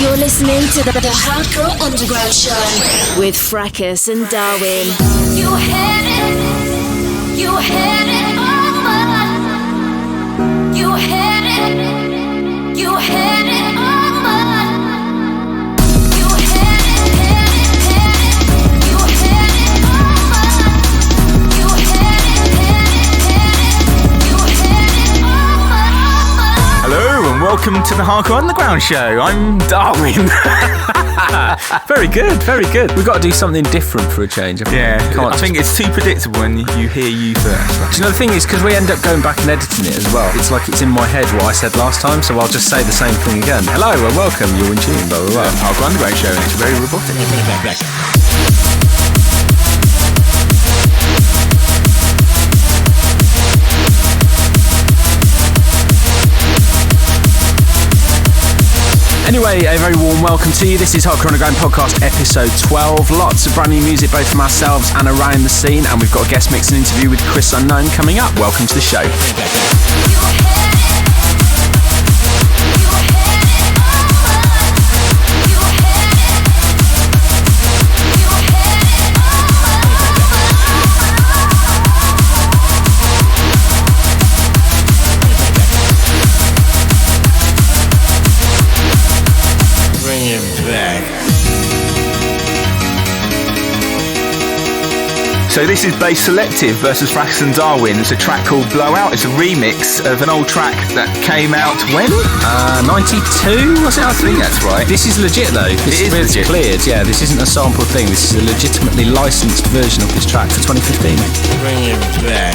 You're listening to the Hardcore Underground Show with Fracus and Darwin. You had it over. You had it. You had it over. You had it, You had it over. You had it over. Hello and welcome to the Hardcore Underground Show. I'm Darwin. Very good, very good. We've got to do something different for a change. I think it's too predictable when you hear you first. Do you know the thing is, because we end up going back and editing it as well, it's like it's in my head what I said last time, so I'll just say the same thing again. Hello and welcome, you're in tune, blah, blah, blah. Hardcore Underground Show, and it's very robotic. Anyway, a very warm welcome to you. This is Hardcore Underground Podcast episode 12. Lots of brand new music both from ourselves and around the scene, and we've got a guest mix and interview with Chris Unknown coming up. Welcome to the show. So this is Bass Selective versus Fracus and Darwin. It's a track called Blowout. It's a remix of an old track that came out when? 92, was it? I think that's right. This is legit though. This is legit. Cleared, yeah. This isn't a sample thing. This is a legitimately licensed version of this track for 2015. Bring it back.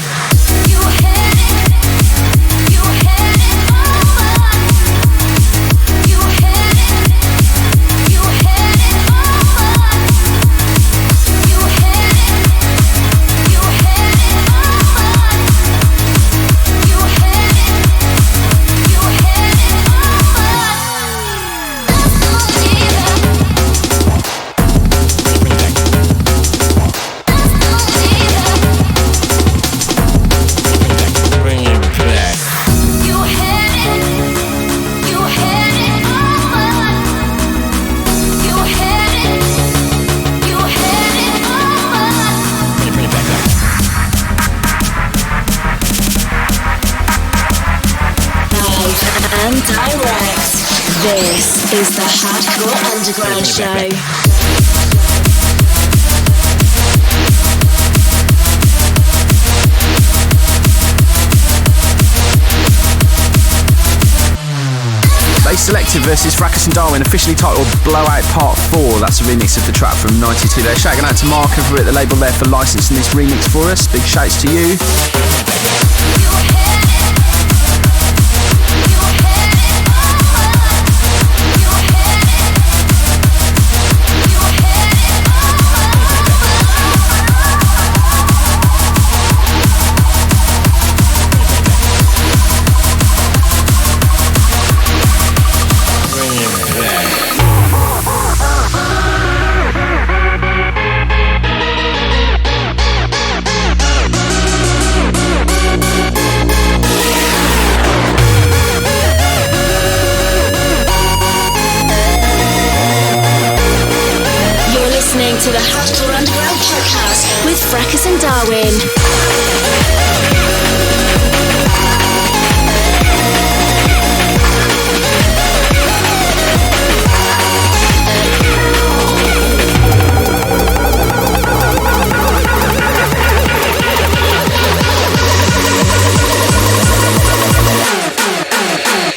And direct. This is the Hardcore Underground Show. Bass Selective versus Fracus and Darwin, officially titled Blowout Part 4. That's a remix of the track from 92 there. Shouting out to Mark over at the label there for licensing this remix for us. Big shouts to you. To the Hardcore Underground Podcast with Fracus and Darwin.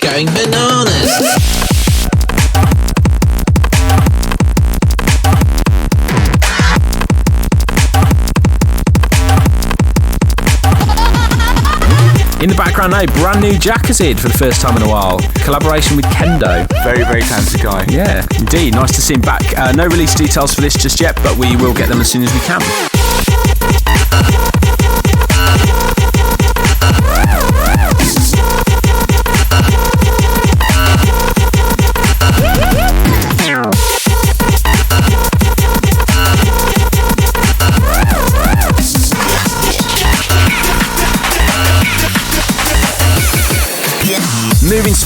Going bananas. In the background now, brand new Jackazid for the first time in a while. Collaboration with Kendo. Very, very talented guy. Yeah, indeed. Nice to see him back. No release details for this just yet, but we will get them as soon as we can.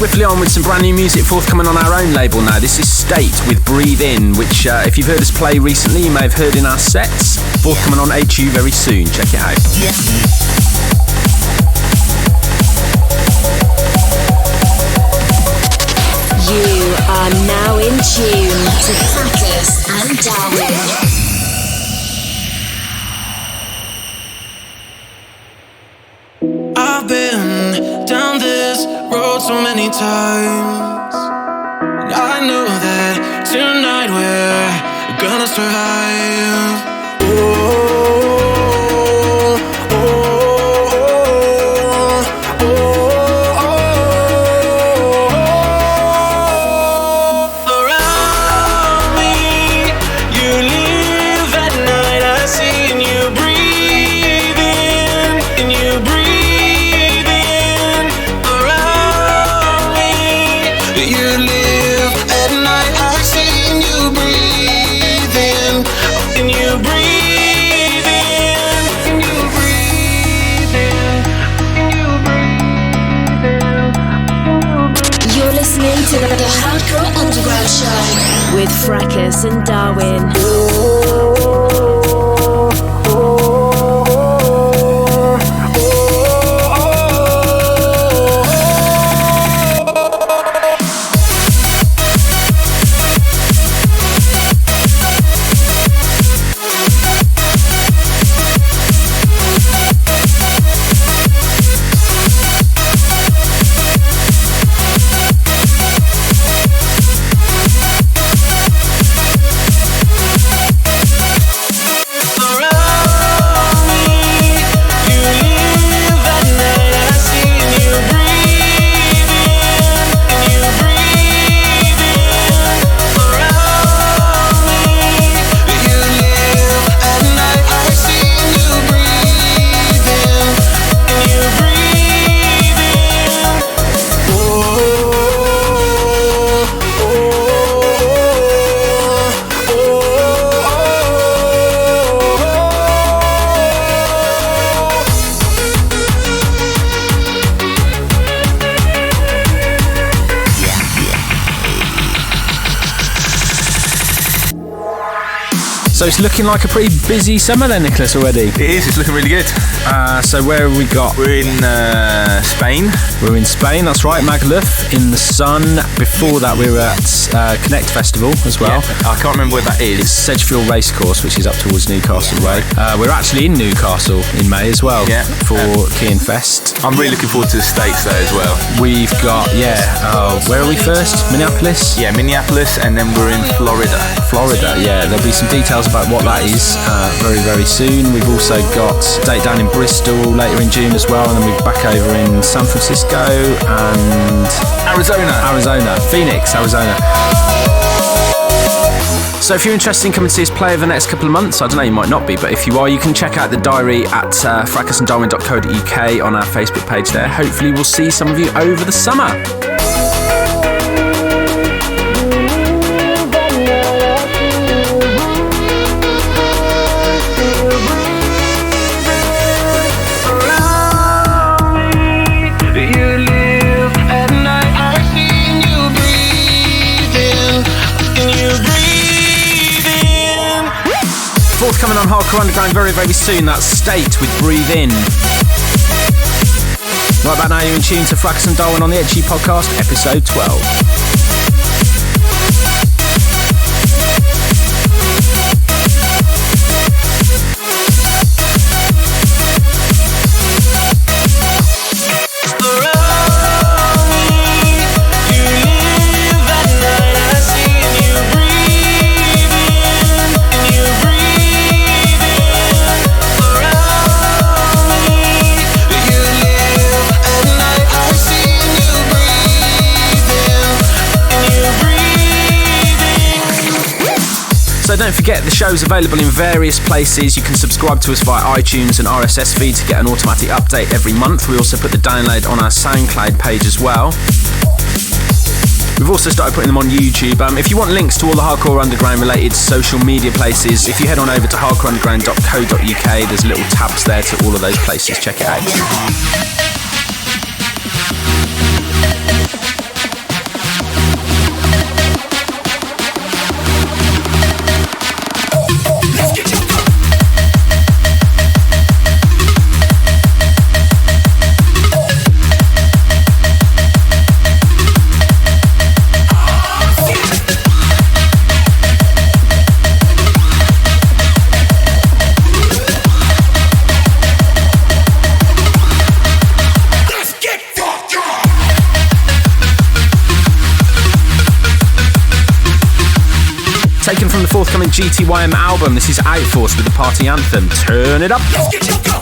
swiftly on with some brand new music forthcoming on our own label now. This is State with Breathe In, which if you've heard us play recently, you may have heard in our sets. Forthcoming on HU very soon. Check it out. You are now in tune to Fracus and Darwin. I've been down this road so many times, and I know that tonight we're gonna survive. Around me, you live at night. I see and you breathe in, and you breathe in. Around me, you live at night. I see and you breathe in, and you breathe in, and you breathe in, and you breathe in, and you breathe in. You're listening to the Hardcore Underground Show with Fracus and Darwin. So it's looking like a pretty busy summer then, Nicholas, already. It is, it's looking really good. So where have we got? We're in Spain. We're in Spain, that's right, Magaluf, in the sun. Before that we were at Connect Festival as well. Yeah, I can't remember where that is. It's Sedgefield Racecourse, which is up towards Newcastle Way. We're actually in Newcastle in May as well, for Kean Fest. I'm really looking forward to the States though as well. We've got, where are we first? Minneapolis? Yeah, Minneapolis, and then we're in Florida. Florida, yeah. There'll be some details about what that is very, very soon. We've also got a date down in Bristol later in June as well, and then we're back over in San Francisco and Phoenix, Arizona. So if you're interested in coming to see us play over the next couple of months, I don't know, you might not be, but if you are, you can check out the diary at fracusanddarwin.co.uk on our Facebook page there. Hopefully we'll see some of you over the summer. Coming on Hardcore Underground very, very soon. That's State with Breathe In. Right about now, you're in tune to Fracus and Darwin on the HE Podcast, episode 12. So don't forget, the show's available in various places. You can subscribe to us via iTunes and RSS feed to get an automatic update every month. We also put the download on our SoundCloud page as well. We've also started putting them on YouTube. If you want links to all the Hardcore Underground related social media places, if you head on over to hardcoreunderground.co.uk, there's little tabs there to all of those places. Check it out. taken from the forthcoming GTYM album. This is Outforce with the party anthem. Turn it up. Let's get your go.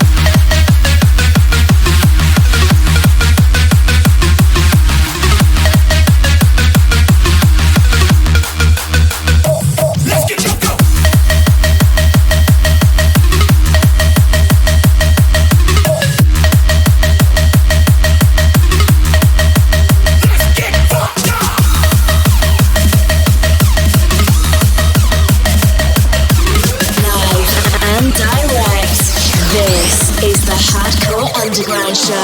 Underground Show.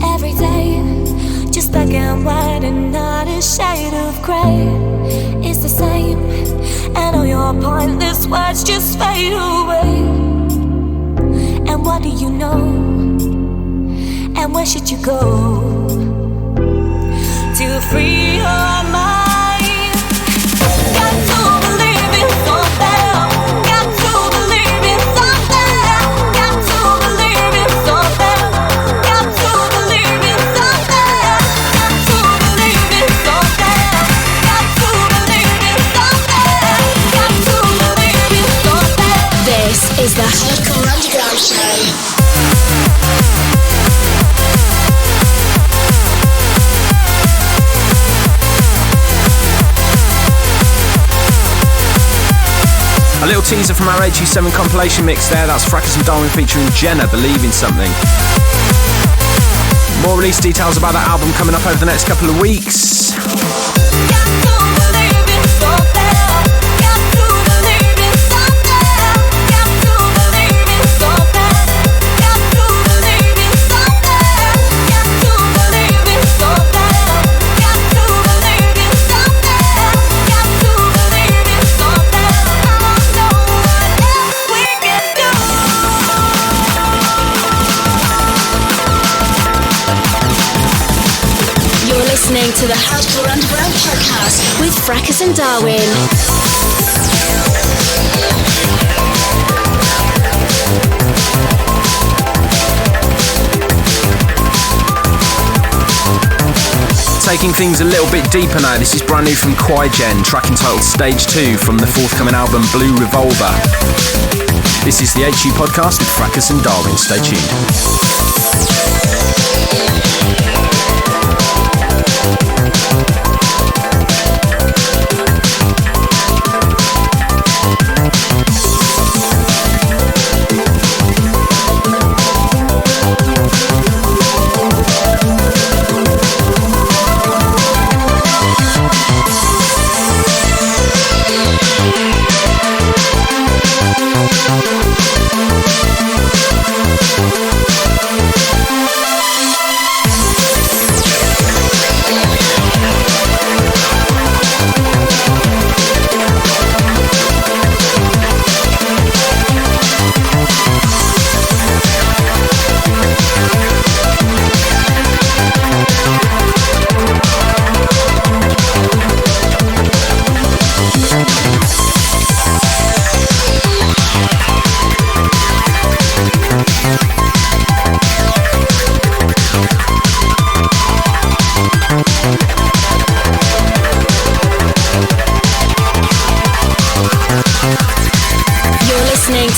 Every day, just black and white and not a shade of grey. It's the same, and all your pointless words just fade away. And what do you know? And where should you go to free your mind? Got to believe in something. Got to believe in something. Got to believe in something. Got to believe in something. Got to believe in something. Got to believe in something. Got to believe in something. This is the Hardcore Underground Show. A little teaser from our HU7 compilation mix there. That's Fracus and Darwin featuring Jenna, Believe in Something. More release details about that album coming up over the next couple of weeks. Listening to the Hardcore Underground podcast with Fracus and Darwin. Taking things a little bit deeper now, this is brand new from Quaigen, track entitled Stage 2 from the forthcoming album Blue Revolver. This is the HU podcast with Fracus and Darwin. Stay tuned.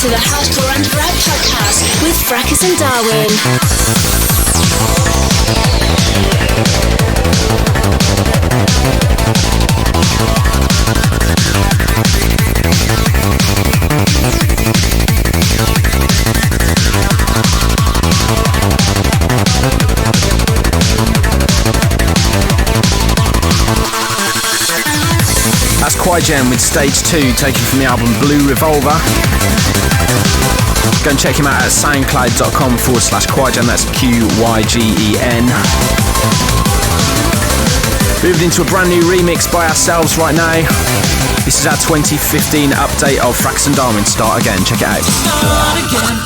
To the Hardcore Underground podcast with Fracus and Darwin. That's Quaigen with Stage 2, taken from the album Blue Revolver. Go and check him out at soundcloud.com/Quaigen, that's QYGEN. Moving into a brand new remix by ourselves right now. This is our 2015 update of Fracus and Darwin, Start Again. Check it out. Start again.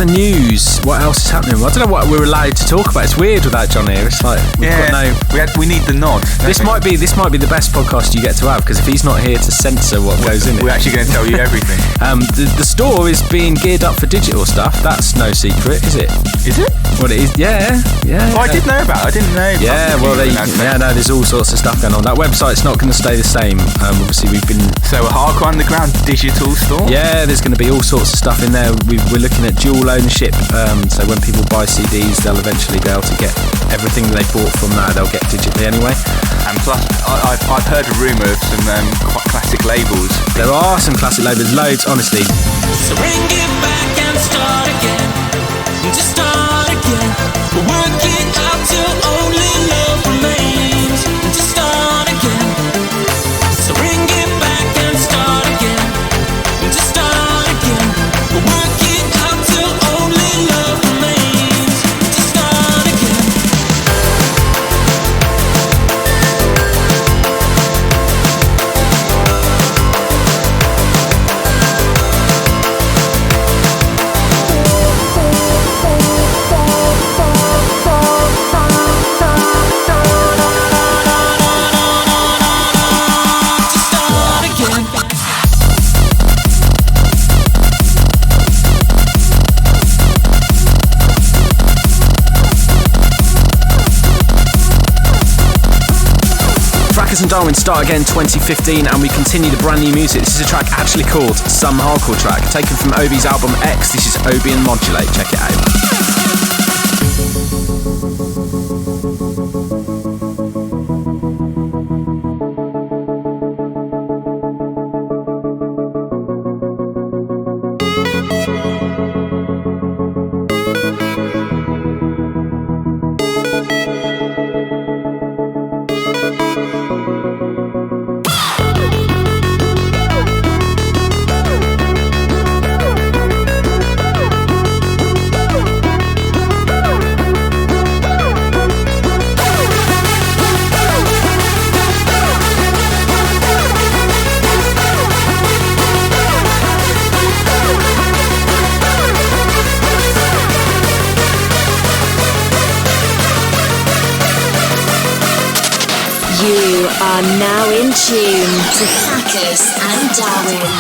of news. What else is happening? I don't know what we're allowed to talk about. It's weird without John here. It's like we've got no. We need the nod. This might be the best podcast you get to have, because if he's not here to censor what goes in it, we're actually going to tell you everything. The store is being geared up for digital stuff. That's no secret, is it? Is it? Well, it is. Yeah. Oh, I did know about it. I didn't know. Yeah. Well, there's all sorts of stuff going on. That website's not going to stay the same. Obviously, we've been a hardcore underground digital store. Yeah, there's going to be all sorts of stuff in there. We're looking at dual ownership. So when people buy CDs, they'll eventually be able to get everything they bought from there. They'll get digitally anyway. And plus, I've heard a rumour of some quite classic labels. There are some classic labels, loads, honestly. So bring it back and start again. Just start again. Work it out till only love remains. Just start again. So bring it back and start again. Just start again. Work it out till only love remains. Just start again. Fracus and Darwin Start Again 2015, and we continue the brand new music. This is a track actually called Some Hardcore Track, taken from Obi's album X. This is Obi and Modulate. Check it out. You are now in tune to Fracus and Darwin.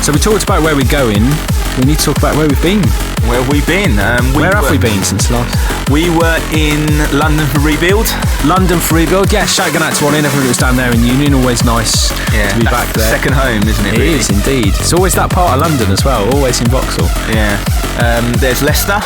So we talked about where we're going. We need to talk about where we've been. Where have we been? Where have we been since last? We were in London for Rebuild. London for Rebuild, yeah. Shout out to everyone who was down there in Union. Always nice to be back there. Second home, isn't it? It is indeed. It's always that part of London as well. Always in Vauxhall. Yeah. There's Leicester.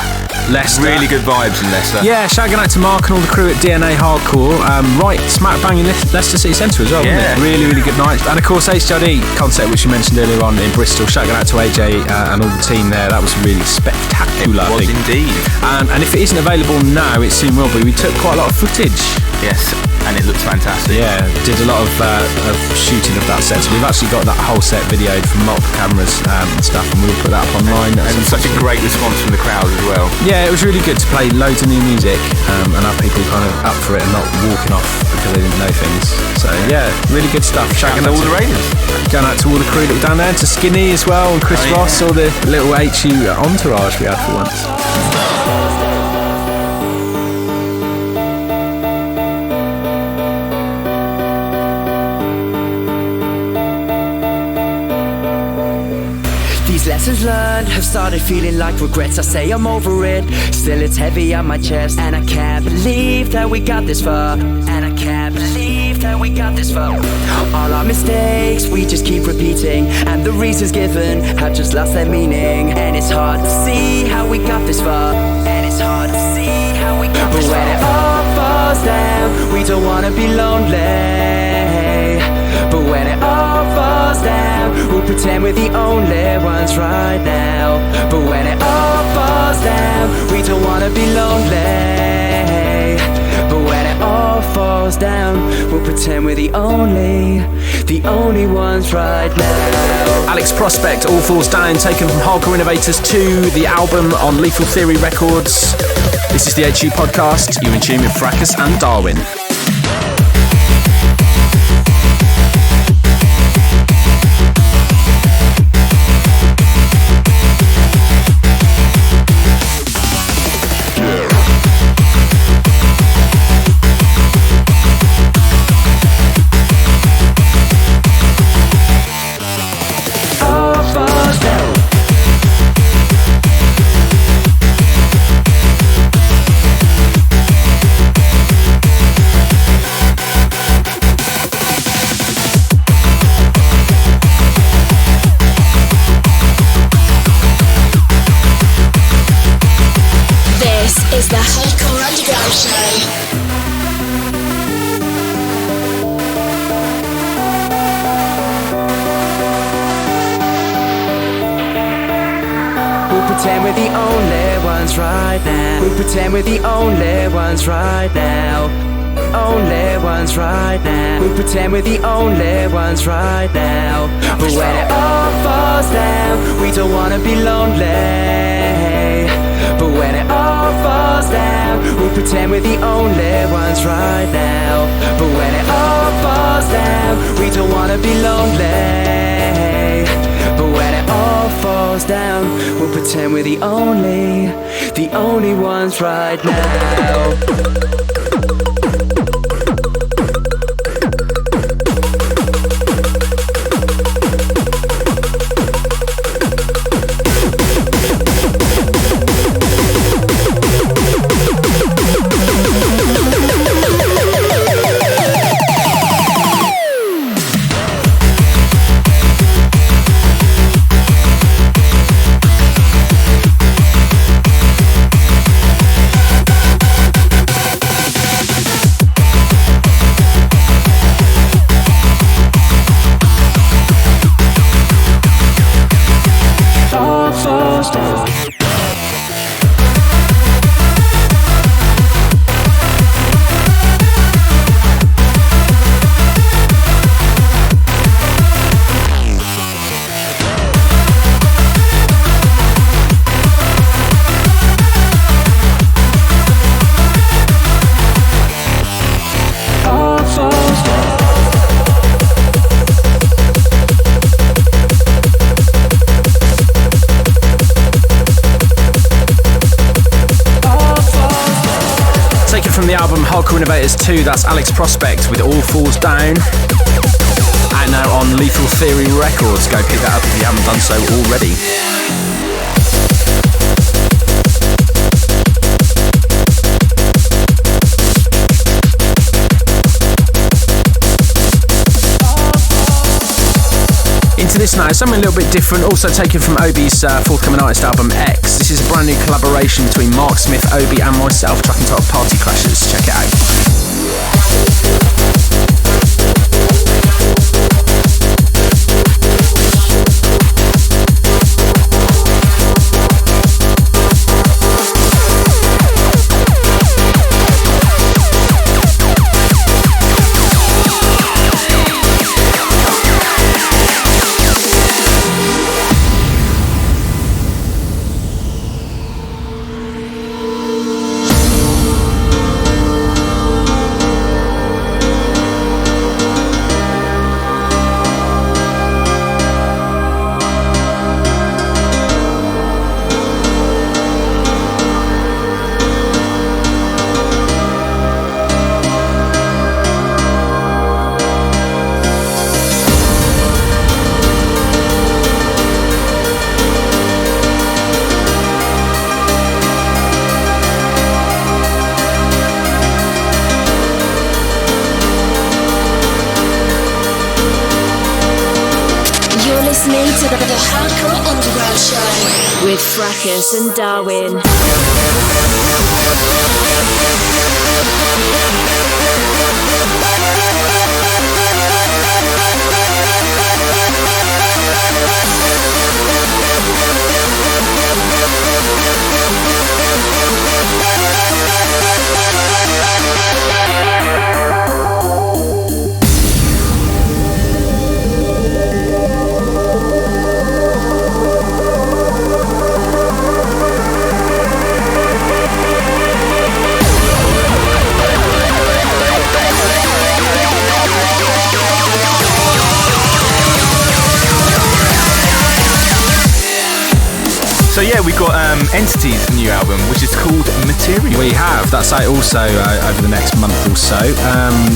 Really good vibes in Leicester. Yeah, shout out to Mark and all the crew at DNA Hardcore. Right, smack bang in Leicester City Centre as well, wasn't it? Really good night. And of course, HDD concert, which you mentioned earlier on in Bristol. Shout out to AJ and all the team there. That was really spectacular. It was indeed. And if it isn't available now, it soon will be. We took quite a lot of footage. Yes, and it looks fantastic. Yeah, did a lot of shooting of that set. So we've actually got that whole set videoed from multiple cameras and stuff, and we'll put that up online. And such a great response from the crowd as well. Yeah, it was really good to play loads of new music and have people kind of up for it and not walking off because they didn't know things. So yeah, really good stuff. Shout out to all the Raiders. Going out to all the crew that were down there, to Skinny as well, and Chris Ross, all the little HU entourage we had for once. Lessons learned have started feeling like regrets. I say I'm over it, still it's heavy on my chest. And I can't believe that we got this far. And I can't believe that we got this far. All our mistakes we just keep repeating, and the reasons given have just lost their meaning. And it's hard to see how we got this far. And it's hard to see how we got this far. But when it all falls down, we don't wanna be lonely. But when it all falls down, we'll pretend we're the only ones right now. But when it all falls down, we don't wanna be lonely. But when it all falls down, we'll pretend we're the only ones right now. Alex Prospect, All Falls Down, taken from Hardcore Innovators 2, the album on Lethal Theory Records. This is the HU Podcast. You're in tune with Fracus and Darwin. Is the Hardcore Underground Show. We'll pretend we're the only ones right now. We'll pretend we're the only ones right now. Only ones right now. We'll pretend we're the only ones right now. But when it all falls down, we don't wanna be lonely. But when it all falls down, we'll pretend we're the only ones right now. But when it all falls down, we don't wanna be lonely. But when it all falls down, we'll pretend we're the only ones right now. Hardcore Innovators 2, that's Alex Prospect with All Falls Down. And now on Lethal Theory Records. Go pick that up if you haven't done so already. Into this now, something a little bit different, also taken from Obi's forthcoming artist album X. This is a brand new collaboration between Mark Smith, Obi and myself, tracking top Party Crashers. Check it out. To the Hardcore Underground Show with Fracus and Darwin. So yeah, we've got Entity's new album, which is called Material. We have. That's out also over the next month or so.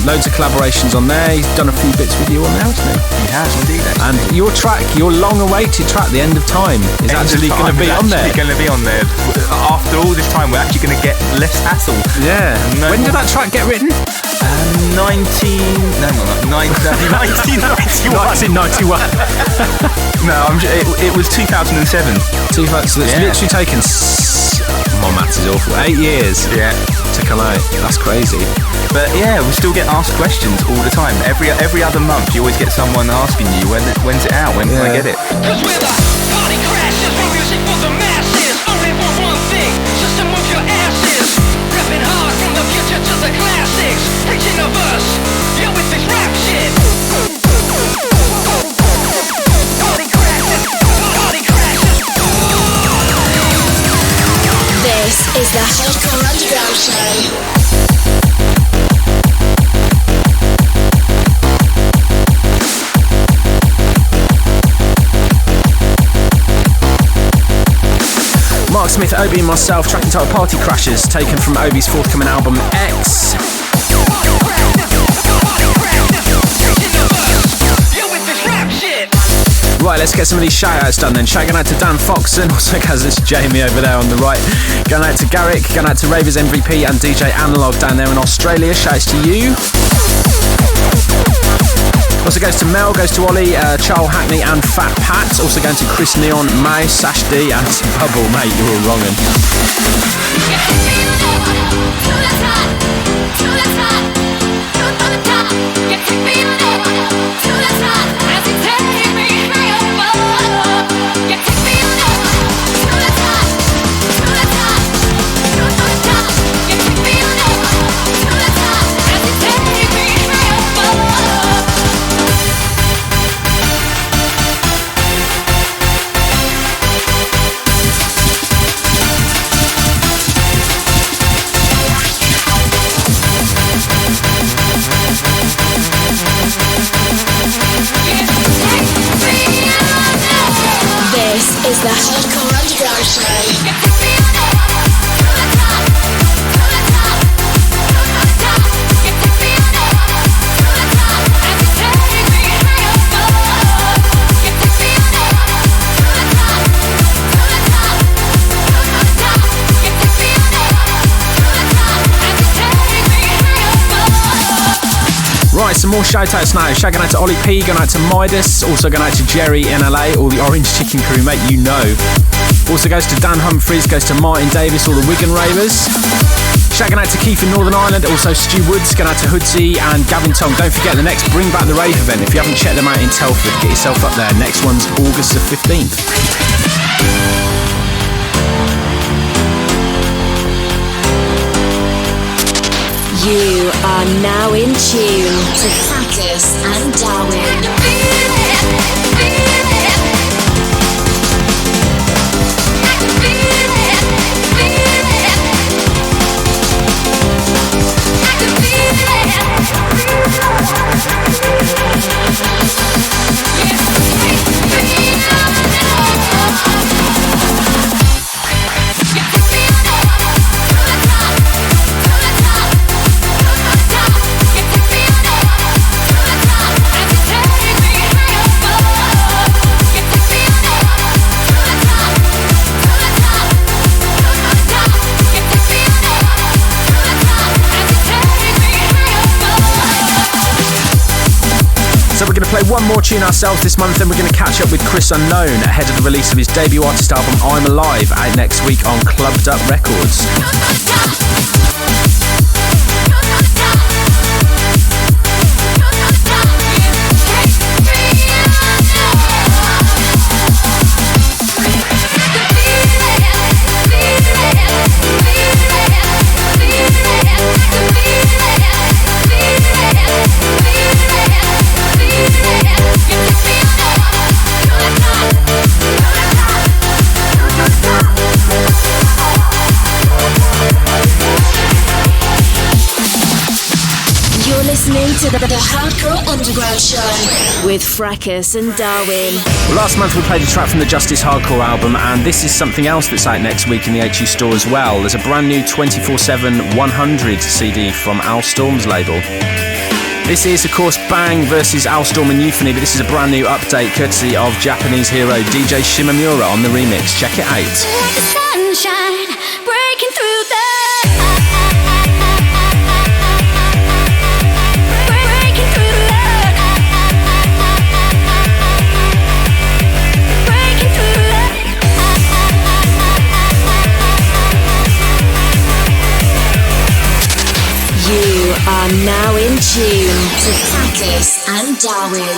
Loads of collaborations on there. He's done a few bits with you on there, hasn't he? He has indeed. Actually. And your track, your long-awaited track, The End of Time, is actually going to be on there. Going to be on there. After all this time, we're actually going to get less hassle. Yeah. When did that track get written? 1991. 1991. No, it was 2007. So it's literally taken. My maths is awful. 8 years. Yeah. To come out. That's crazy. But yeah, we still get asked questions all the time. Every other month, you always get someone asking you when's it out? When can I get it? 'Cause we're the party crashers, we're music for the masses. Only want one thing, just to move your asses. Rapping hard from the future to the classics. Preaching of us, yo, with this rap shit. Party crashers, party crashers. This is the Hardcore Underground Show. Mark Smith, Obi and myself, track entitled Party Crashers, taken from Obi's forthcoming album X. Right, let's get some of these shout-outs done then. Shout out to Dan Foxon, also has this Jamie over there on the right. Going out to Garrick, going out to Ravers MVP and DJ Analog down there in Australia. Shouts to you. Also goes to Mel, goes to Ollie, Charles Hackney and Fat Pat. Also going to Chris Neon, Mouse, Sash D and Bubble. Mate, you're all wrongin'. Is the Hardcore Underground Show. Right, some more shout-outs now. Shout out to Ollie P, going out to Midas, also going out to Jerry in LA, all the Orange Chicken crew, mate, you know. Also goes to Dan Humphreys, goes to Martin Davis, all the Wigan Ravers. Shouting out to Keith in Northern Ireland, also Stu Woods, going out to Hoodsy and Gavin Tom. Don't forget the next Bring Back the Rave event. If you haven't checked them out in Telford, get yourself up there. Next one's August the 15th. You are now in tune to Fracus and Darwin. So we're going to play one more tune ourselves this month, then we're going to catch up with Chris Unknown ahead of the release of his debut artist album I'm Alive, out next week on Clubbed Up Records. The Hardcore Underground Show with Fracus and Darwin. Well, last month we played a track from the Justice Hardcore album, and this is something else that's out next week in the HU store as well. There's a brand new 24/7 100 CD from Al Storm's label. This is, of course, Bang versus Al Storm and Euphony, but this is a brand new update courtesy of Japanese hero DJ Shimamura on the remix. Check it out. Like the sunshine breaking through the You are now in tune to Fracus and Darwin.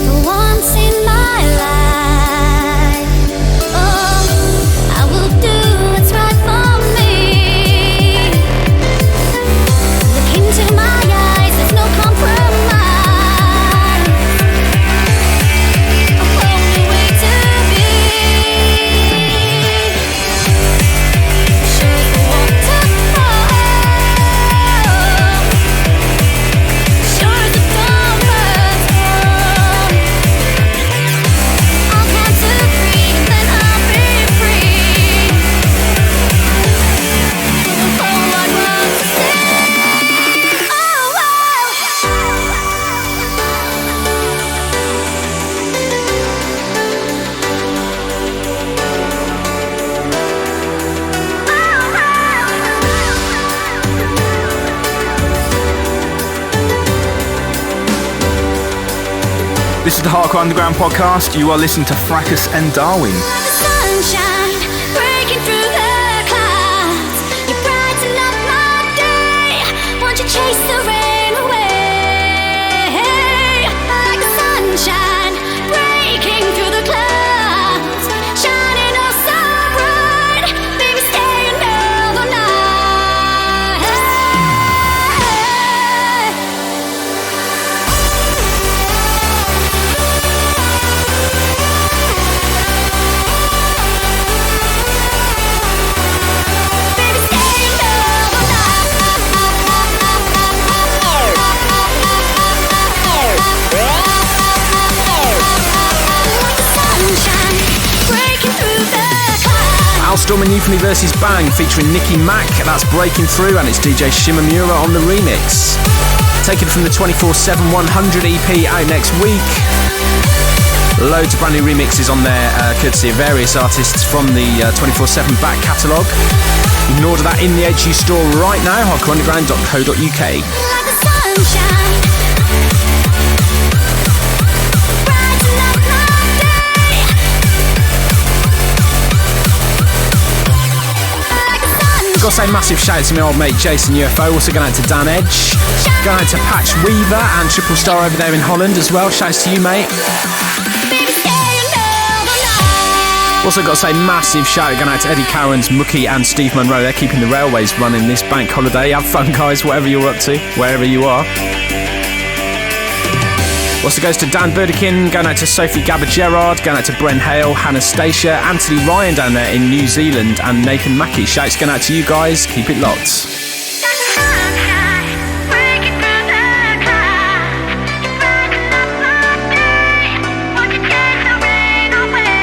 For once in my life, oh, I will do what's right for me. Look into my eyes, there's no compromise. A whole new way to be. Sure the waterfall, sure the dawn burns warm. I'll have to breathe, then I'll be free. The whole wide world to see. Oh, This is the Hardcore Underground podcast. You are listening to Fracus and Darwin. like the sunshine breaking through the clouds. You brighten up my day. Won't you chase the rain away? Like the sunshine breaking through the clouds, shining oh so bright. Baby, stay another night. Baby, stay another night. Like the sunshine breaking through the clouds. Al Storm and Euphony versus Bang featuring Nicky Mack. That's Breaking Through, and it's DJ Shimamura on the remix. Taken from the 24/7 100 EP out next week. Loads of brand new remixes on there, courtesy of various artists from the 24/7 back catalogue. You can order that in the HU store right now, hardcoreunderground.co.uk. Like the sunshine, brighten up my day. Like the sunshine, Got to say massive shout out to my old mate Jason UFO, also going out to Dan Edge, going out to Patch Weaver and Triple Star over there in Holland as well. Shouts to you, mate. baby, stay another night. Also got to say massive shout out going out to Eddie Cowan's, Mookie and Steve Monroe. They're keeping the railways running this bank holiday. Have fun, guys, whatever you're up to, wherever you are. Also goes to Dan Burdekin, going out to Sophie Gabba-Gerard, going out to Bren Hale, Hannah Stacia, Anthony Ryan down there in New Zealand, and Nathan Mackey. Shouts going out to you guys. Keep it locked. Like the sunshine breaking through the clouds. You brighten up my day. Won't you chase the rain away?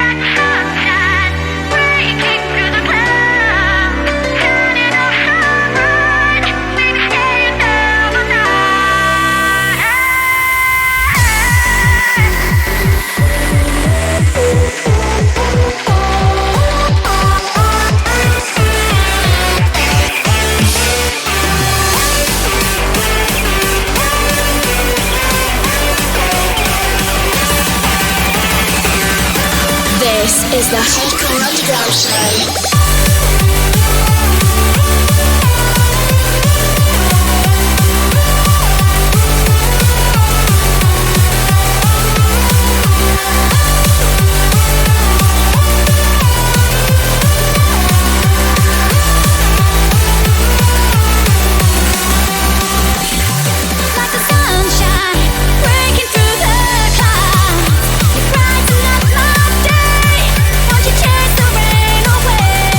Like the sunshine breaking through the clouds, shining oh so bright. Baby, stay another night. This is the Hardcore Underground Show. Like the sunshine breaking through the clouds. You brighten up my day. Won't you chase the rain away?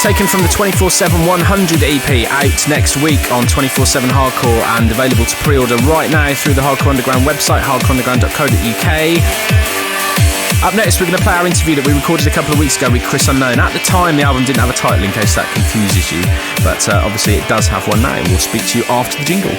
taken from the 24/7 100 EP, out next week on 24/7 Hardcore and available to pre-order right now through the Hardcore Underground website, hardcoreunderground.co.uk. Up next, we're going to play our interview that we recorded a couple of weeks ago with Chris Unknown. At the time, the album didn't have a title, in case that confuses you, but obviously it does have one now. We'll speak to you after the jingle.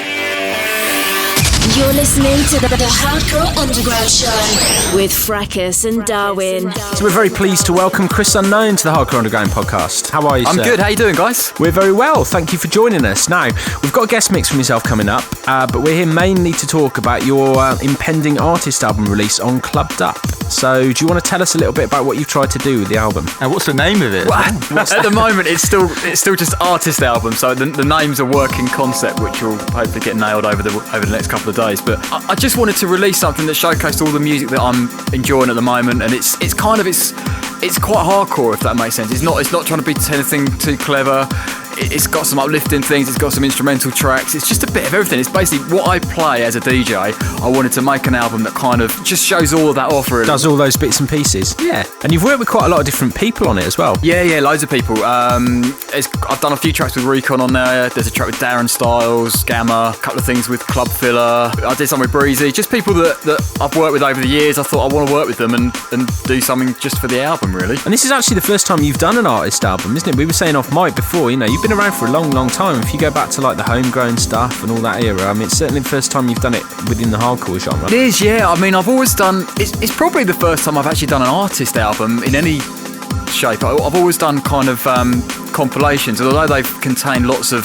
You're listening to the Hardcore Underground Show with Fracus and Darwin. So we're very pleased to welcome Chris Unknown to the Hardcore Underground podcast. How are you, I'm sir? good. How you doing, guys? We're very well. Thank you for joining us. Now, we've got a guest mix from yourself coming up, but we're here mainly to talk about your impending artist album release on Clubbed Up. So do you want to tell us a little bit about what you've tried to do with the album? And what's the name of it? At the moment, it's still just artist album, so the name's a working concept, which will hopefully get nailed over the next couple of days. But I just wanted to release something that showcased all the music that I'm enjoying at the moment, and it's quite hardcore, if that makes sense. It's not trying to be anything too clever. It's got some uplifting things, it's got some instrumental tracks, it's just a bit of everything. It's basically what I play as a DJ. I wanted to make an album that kind of just shows all of that off, really. Does all those bits and pieces. Yeah. And you've worked with quite a lot of different people on it as well. Yeah, loads of people. I've done a few tracks with Recon on there. There's a track with Darren Styles, Gamma, a couple of things with Club Filler. I did something with Breezy. Just people that I've worked with over the years. I thought I want to work with them and do something just for the album, really. And this is actually the first time you've done an artist album, isn't it? We were saying off mic before, you've been around for a long, long time. If you go back to like the homegrown stuff and all that era, I mean, it's certainly the first time you've done it within the hardcore genre. It is, yeah. I mean, I've always done. It's probably the first time I've actually done an artist album in any shape. I've always done kind of compilations, although they've contained lots of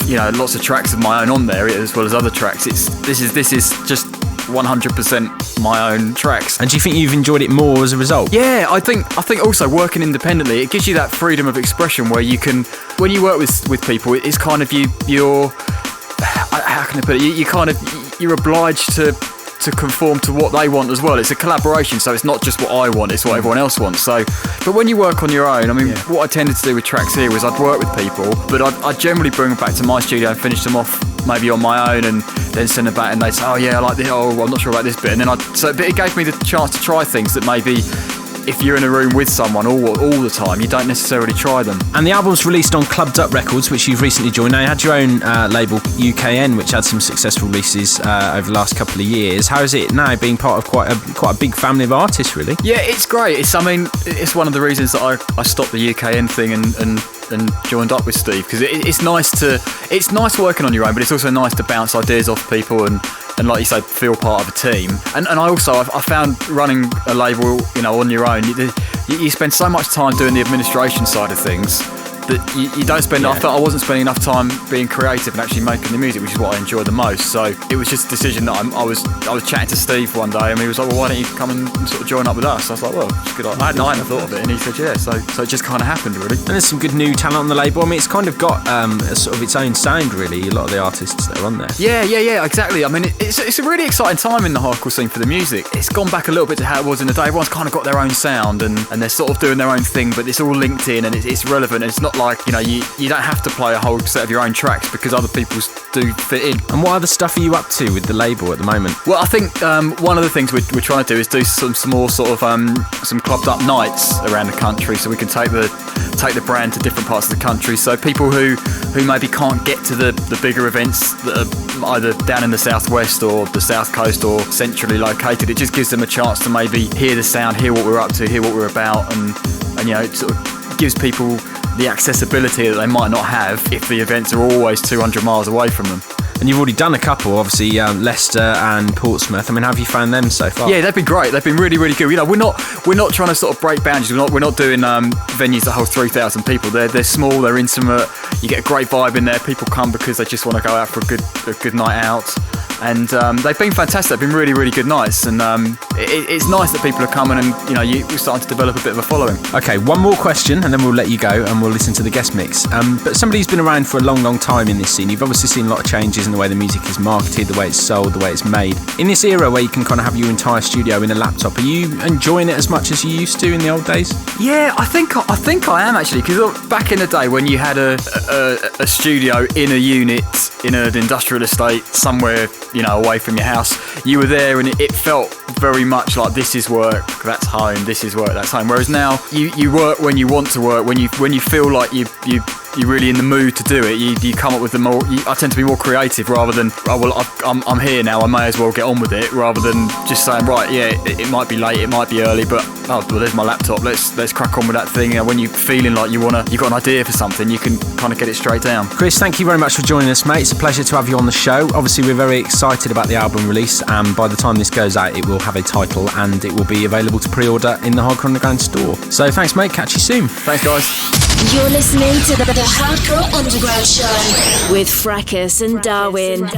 tracks of my own on there as well as other tracks. This is just 100% my own tracks. And do you think you've enjoyed it more as a result? Yeah, I think also working independently, it gives you that freedom of expression where you can, when you work with people, it's kind of you're how can I put it? You're obliged to conform to what they want as well. It's a collaboration, so it's not just what I want, it's what everyone else wants. So, but when you work on your own, I mean, what I tended to do with tracks here was I'd work with people, but I'd generally bring them back to my studio and finish them off maybe on my own, and then send them back and they'd say, oh yeah, I like this, oh, I'm not sure about this bit. And then but it gave me the chance to try things that maybe if you're in a room with someone all the time, you don't necessarily try them. And the album's released on Clubbed Up Records, which you've recently joined. Now, you had your own label, UKN, which had some successful releases over the last couple of years. How is it now being part of quite a big family of artists, really? Yeah, it's great. It's one of the reasons that I stopped the UKN thing and joined up with Steve, because it's nice working on your own, but it's also nice to bounce ideas off people and like you say, feel part of a team. And I found running a label, on your own, you spend so much time doing the administration side of things that you don't spend. I felt I wasn't spending enough time being creative and actually making the music, which is what I enjoy the most. So it was just a decision that I was chatting to Steve one day, and he was like, well, why don't you come and sort of join up with us? I was like, well, it's a good idea. I hadn't thought of it, and he said, yeah. So it just kind of happened, really. And there's some good new talent on the label. I mean, it's kind of got a sort of its own sound, really, a lot of the artists that are on there. Yeah, exactly. I mean, it's a really exciting time in the hardcore scene for the music. It's gone back a little bit to how it was in the day. Everyone's kind of got their own sound, and they're sort of doing their own thing, but it's all linked in, and it's relevant. And it's not like, you don't have to play a whole set of your own tracks because other people's do fit in. And what other stuff are you up to with the label at the moment? Well, I think one of the things we're trying to do is do some more sort of some clubbed up nights around the country, so we can take the brand to different parts of the country. So people who maybe can't get to the bigger events that are either down in the southwest or the south coast or centrally located, it just gives them a chance to maybe hear the sound, hear what we're up to, hear what we're about, and it sort of gives people the accessibility that they might not have if the events are always 200 miles away from them. And you've already done a couple, obviously, Leicester and Portsmouth. I mean, how have you found them so far? Yeah, they've been great. They've been really, really good. We're not trying to sort of break boundaries. We're not doing venues that hold 3,000 people. They're small. They're intimate. You get a great vibe in there. People come because they just want to go out for a good night out. And they've been fantastic. They've been really, really good nights. And it's nice that people are coming and, we're starting to develop a bit of a following. Okay, one more question and then we'll let you go and we'll listen to the guest mix. But somebody who's been around for a long, long time in this scene, you've obviously seen a lot of changes in the way the music is marketed, the way it's sold, the way it's made. In this era where you can kind of have your entire studio in a laptop, are you enjoying it as much as you used to in the old days? Yeah, I think I am actually, because back in the day when you had a studio in a unit in an industrial estate somewhere, away from your house, you were there and it felt very much like this is work, that's home, this is work, that's home. Whereas now you work when you want to work, when you feel like you've you're really in the mood to do it, you come up with the more. I tend to be more creative rather than I'm here now, I may as well get on with it, rather than just saying right, yeah, it might be late, it might be early, but there's my laptop. Let's crack on with that thing. When you're feeling like you've got an idea for something, you can kind of get it straight down. Chris, thank you very much for joining us, mate. It's a pleasure to have you on the show. Obviously, we're very excited about the album release, and by the time this goes out, it will have a title and it will be available to pre-order in the Hardcore Underground store. So thanks, mate. Catch you soon. Thanks, guys. You're listening to the Hardcore Underground Show with Fracus and Darwin.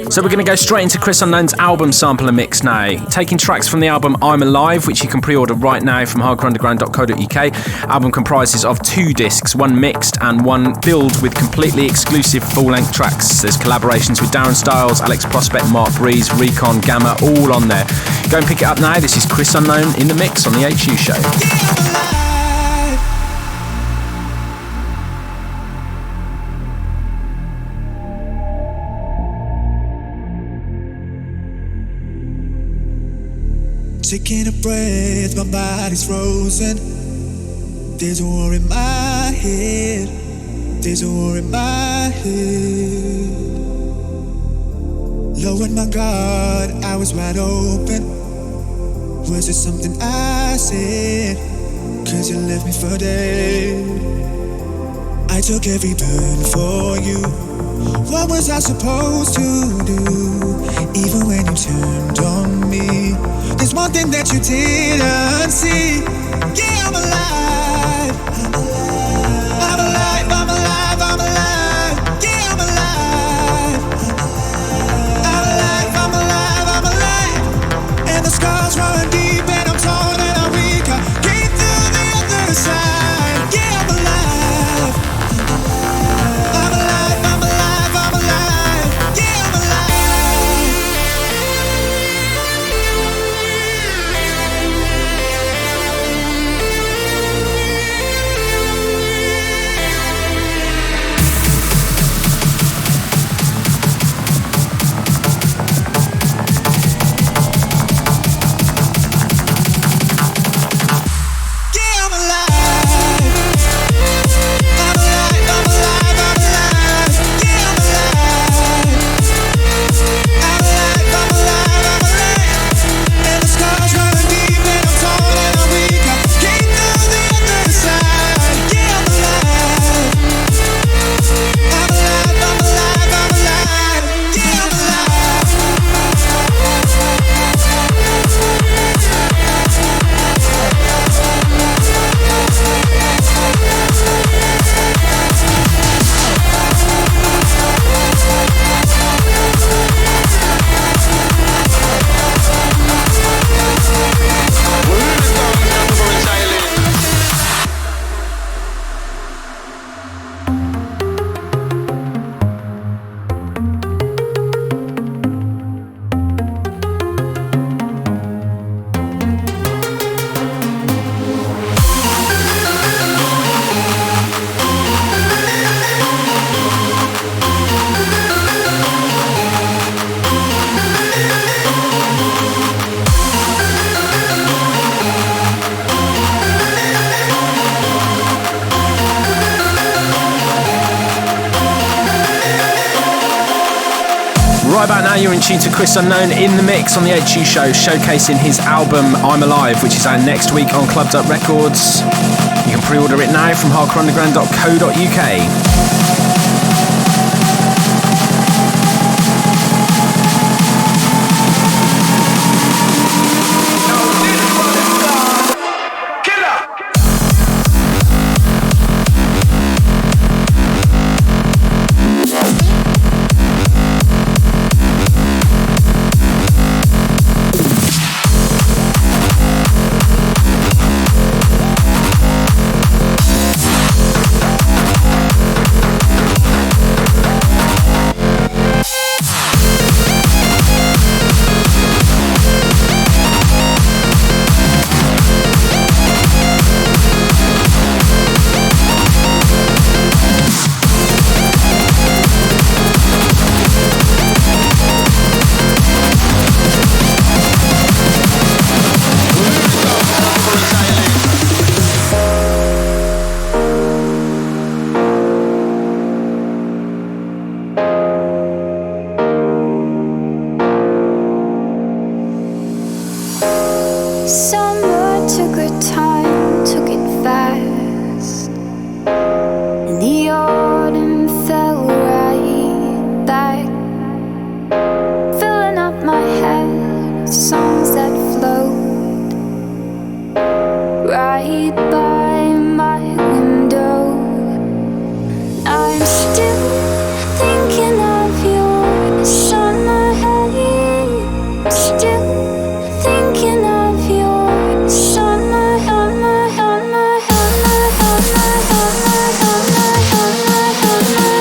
So we're going to go straight into Chris Unknown's album sampler mix now. Taking tracks from the album I'm Alive, which you can pre-order right now from hardcoreunderground.co.uk. Album comprises of 2 discs, one mixed and one filled with completely exclusive full-length tracks. There's collaborations with Darren Styles, Alex Prospect, Mark Breeze, Recon, Gamma, all on there. Go and pick it up now. This is Chris Unknown in the mix on the HU Show. Taking a breath, my body's frozen. There's a war in my head. There's a war in my head. Lowering my guard, I was wide open. Was it something I said? 'Cause you left me for dead. I took every burn for you. What was I supposed to do? Even when you turned on me, there's one thing that you didn't see. Yeah, I'm alive. I'm alive. I'm alive. I'm alive. I'm alive. Yeah, I'm alive. I'm alive. I'm alive. I'm alive. And the scars run deep, and I'm torn and I'm weak. I came through the other side. Yeah, I'm alive. I'm alive. I'm alive. I'm alive. Yeah, I'm alive. Right about now, you're in tune to Chris Unknown in the mix on the HU Show, showcasing his album I'm Alive, which is out next week on Clubbed Up Records. You can pre-order it now from hardcoreunderground.co.uk. right by my window. I'm still thinking of your summer haze. Still thinking of your summer, summer, summer, summer, summer, summer, summer, summer, summer,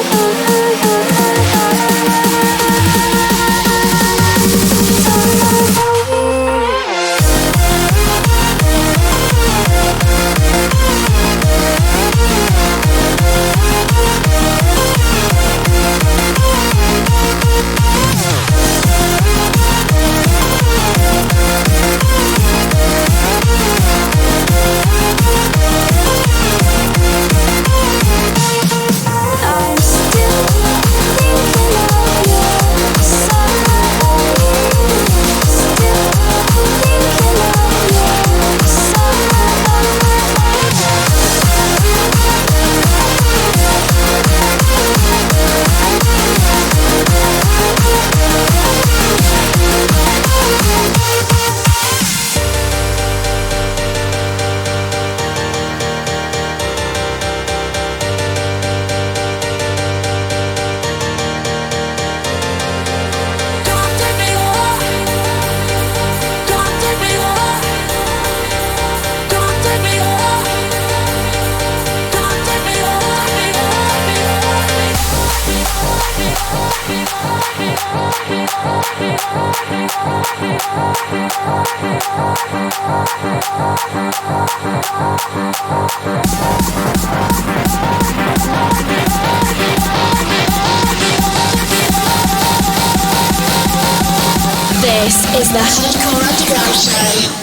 This is the Hardcore Underground Show.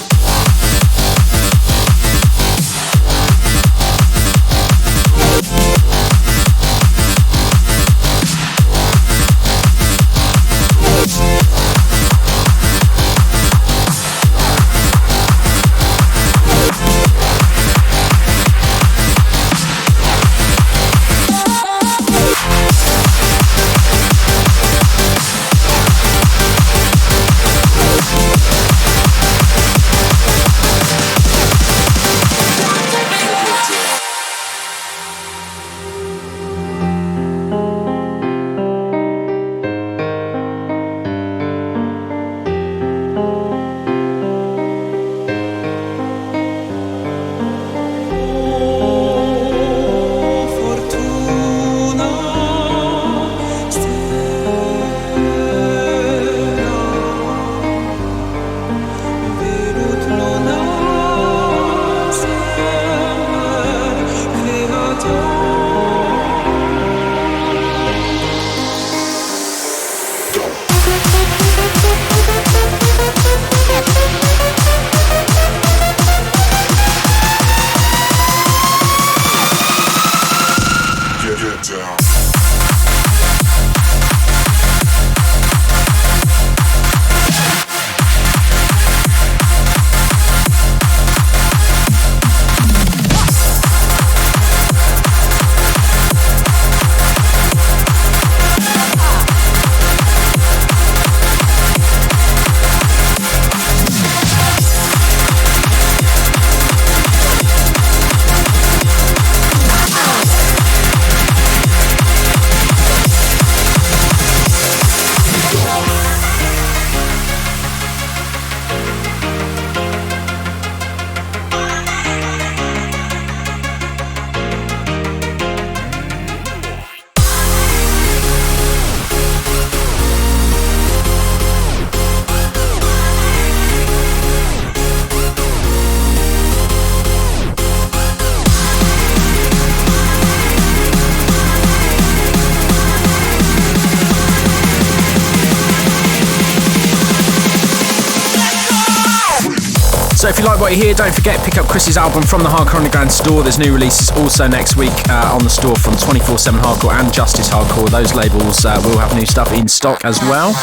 So if you like what you hear, don't forget, pick up Chris's album from the Hardcore Underground store. There's new releases also next week on the store from 24/7 Hardcore and Justice Hardcore. Those labels will have new stuff in stock as well.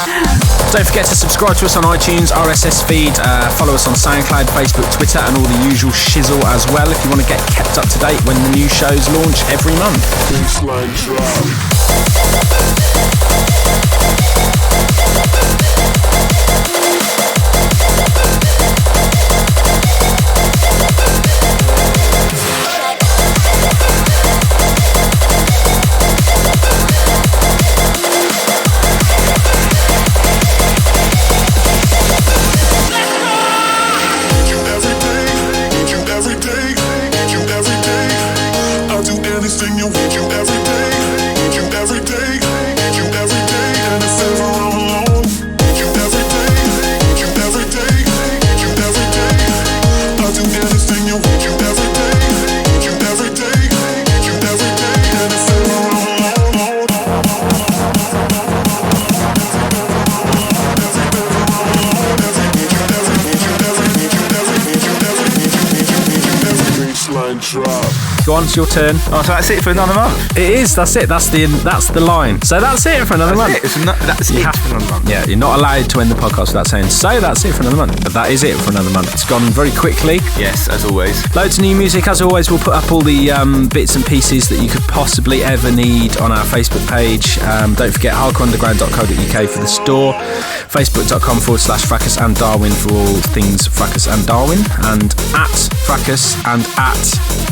Don't forget to subscribe to us on iTunes, RSS feed, follow us on SoundCloud, Facebook, Twitter, and all the usual shizzle as well if you want to get kept up to date when the new shows launch every month. sing you, need you every day, need you every day, need you every day, and if ever I'm alone, need you every day, need you every day, need you every day. I'll do anything you need you every day, need you every day, need you every day, and if ever I'm alone. Go on, it's your turn. Oh, so that's it for another month. It is. That's it. That's the line. So that's it for another month. That's it for another month. Yeah, you're not allowed to end the podcast without saying, so that's it for another month. But that is it for another month. It's gone very quickly. Yes, as always. Loads of new music. As always, we'll put up all the bits and pieces that you could possibly ever need on our Facebook page. Don't forget hardcoreunderground.co.uk for the store. Facebook.com/Fracus and Darwin for all things Fracus and Darwin. And at Fracus and at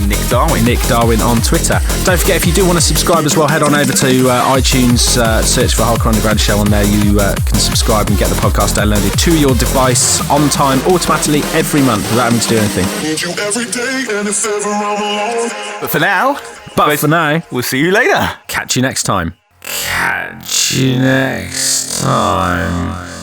Nick Darwin on Twitter. Don't forget, if you do want to subscribe as well, head on over to iTunes, search for Hardcore Underground Show on there. You can subscribe and get the podcast downloaded to your device on time, automatically every month without having to do anything. Need you every day, and if ever I'm alone. But for now, we'll see you later. Catch you next time. Catch you next time.